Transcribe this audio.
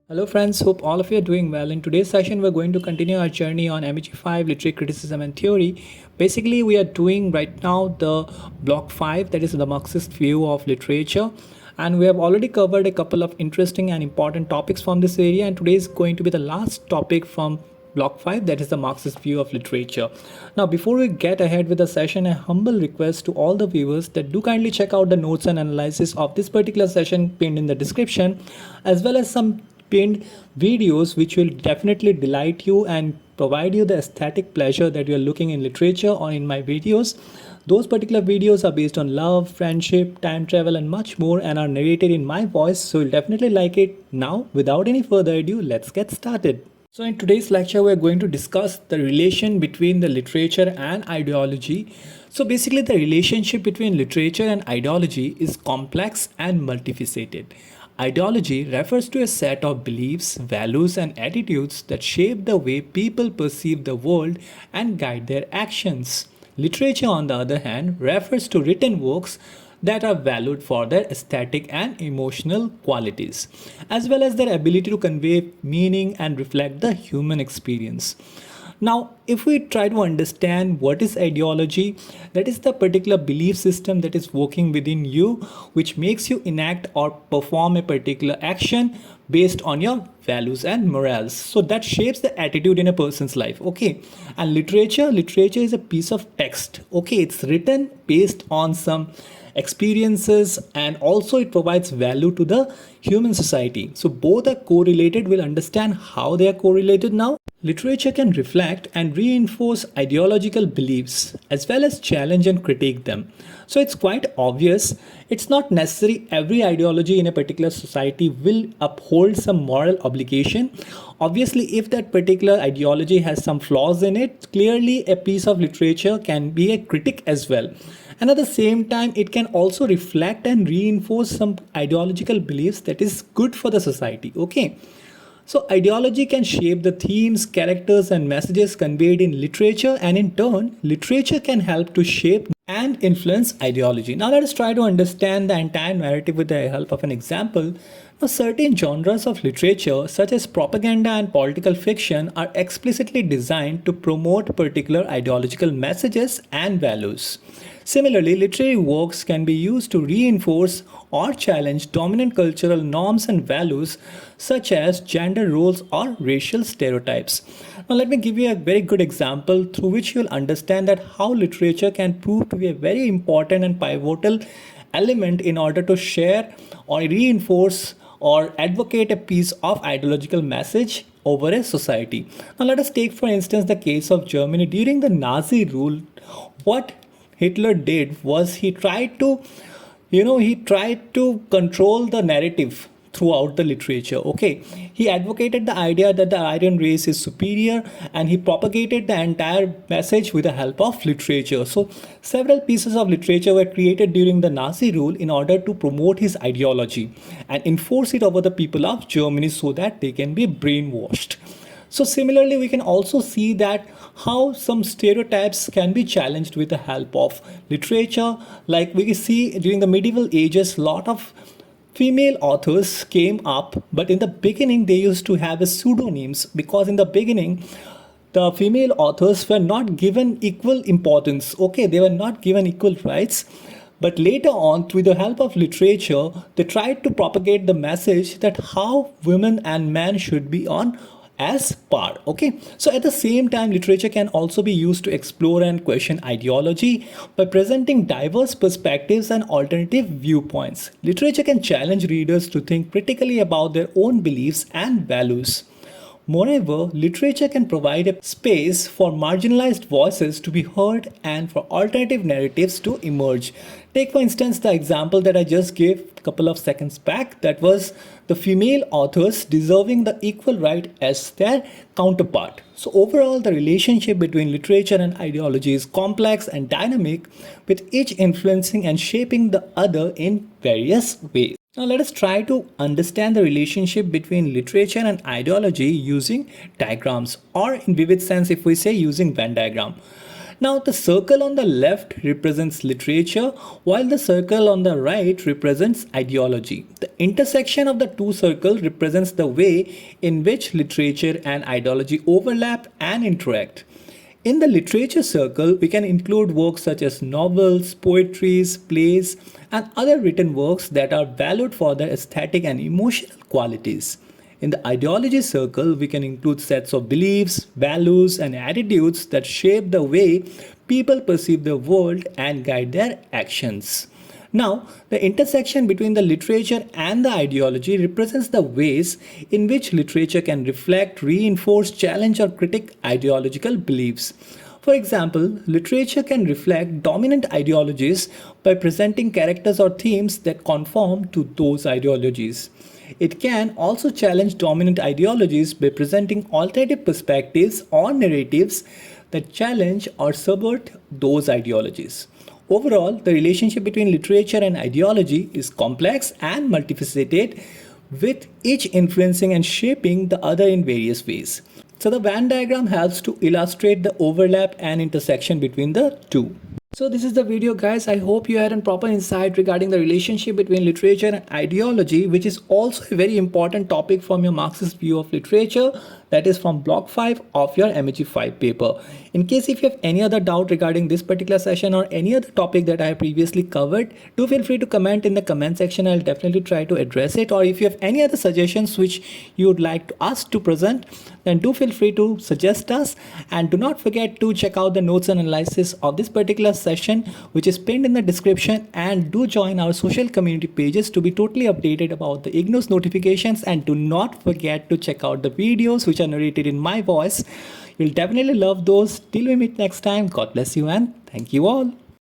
Hello friends, hope all of you are doing well. In today's session, we're going to continue our journey on MEG5 literary criticism and theory. Basically, we are doing right now the block 5, that is the Marxist view of literature. And we have already covered a couple of interesting and important topics from this area. And today is going to be the last topic from block 5, that is the Marxist view of literature. Now, before we get ahead with the session, a humble request to all the viewers that do kindly check out the notes and analysis of this particular session pinned in the description, as well as some pinned videos which will definitely delight you and provide you the aesthetic pleasure that you are looking in literature or in my videos. Those particular videos are based on love, friendship, time travel, and much more, and are narrated in my voice, so you'll definitely like it. Now, without any further ado, let's get started. So in today's lecture, we're going to discuss the relation between the literature and ideology. So basically, the relationship between literature and ideology is complex and multifaceted. Ideology refers to a set of beliefs, values, and attitudes that shape the way people perceive the world and guide their actions. Literature, on the other hand, refers to written works that are valued for their aesthetic and emotional qualities, as well as their ability to convey meaning and reflect the human experience. Now, if we try to understand what is ideology, that is the particular belief system that is working within you, which makes you enact or perform a particular action based on your values and morals. So that shapes the attitude in a person's life. Okay. And literature is a piece of text. Okay. It's written based on some experiences, and also it provides value to the human society. So both are correlated. We'll understand how they are correlated now. Literature can reflect and reinforce ideological beliefs as well as challenge and critique them. So it's quite obvious. It's not necessary every ideology in a particular society will uphold some moral obligation. Obviously, if that particular ideology has some flaws in it, clearly a piece of literature can be a critic as well. And at the same time, it can also reflect and reinforce some ideological beliefs that is good for the society. Okay. So, ideology can shape the themes, characters, and messages conveyed in literature, and in turn, literature can help to shape and influence ideology. Now, let us try to understand the entire narrative with the help of an example. Now, certain genres of literature, such as propaganda and political fiction, are explicitly designed to promote particular ideological messages and values. Similarly, literary works can be used to reinforce or challenge dominant cultural norms and values such as gender roles or racial stereotypes. Now, let me give you a very good example through which you'll understand that how literature can prove to be a very important and pivotal element in order to share or reinforce or advocate a piece of ideological message over a society. Now, let us take, for instance, the case of Germany during the Nazi rule. What Hitler did was he tried to control the narrative throughout the literature. Okay, he advocated the idea that the Aryan race is superior, and he propagated the entire message with the help of literature. So several pieces of literature were created during the Nazi rule in order to promote his ideology and enforce it over the people of Germany so that they can be brainwashed. So similarly, we can also see that how some stereotypes can be challenged with the help of literature. Like we see during the medieval ages, a lot of female authors came up, but in the beginning they used to have pseudonyms, because in the beginning the female authors were not given equal importance. Okay, they were not given equal rights. But later on, through the help of literature, they tried to propagate the message that how women and men should be on as par. Okay, so at the same time, literature can also be used to explore and question ideology by presenting diverse perspectives and alternative viewpoints. Literature can challenge readers to think critically about their own beliefs and values. Moreover, literature can provide a space for marginalized voices to be heard and for alternative narratives to emerge. Take, for instance, the example that I just gave a couple of seconds back, that was the female authors deserving the equal right as their counterpart. So, overall, the relationship between literature and ideology is complex and dynamic, with each influencing and shaping the other in various ways. Now let us try to understand the relationship between literature and ideology using diagrams, or in vivid sense if we say using Venn diagram. Now, the circle on the left represents literature, while the circle on the right represents ideology. The intersection of the two circles represents the way in which literature and ideology overlap and interact. In the literature circle, we can include works such as novels, poetries, plays, and other written works that are valued for their aesthetic and emotional qualities. In the ideology circle, we can include sets of beliefs, values, and attitudes that shape the way people perceive the world and guide their actions. Now, the intersection between the literature and the ideology represents the ways in which literature can reflect, reinforce, challenge, or critique ideological beliefs. For example, literature can reflect dominant ideologies by presenting characters or themes that conform to those ideologies. It can also challenge dominant ideologies by presenting alternative perspectives or narratives that challenge or subvert those ideologies. Overall, the relationship between literature and ideology is complex and multifaceted, with each influencing and shaping the other in various ways. So, the Venn diagram helps to illustrate the overlap and intersection between the two. So this is the video, guys. I hope you had a proper insight regarding the relationship between literature and ideology, which is also a very important topic from your Marxist view of literature, that is from block 5 of your MEG 5 paper. In case if you have any other doubt regarding this particular session or any other topic that I have previously covered, do feel free to comment in the comment section. I'll definitely try to address it. Or if you have any other suggestions which you would like us to present, then do feel free to suggest us. And do not forget to check out the notes and analysis of this particular session, which is pinned in the description, and do join our social community pages to be totally updated about the IGNOS notifications. And do not forget to check out the videos which are narrated in my voice. You'll definitely love those. Till we meet next time, God bless you and thank you all.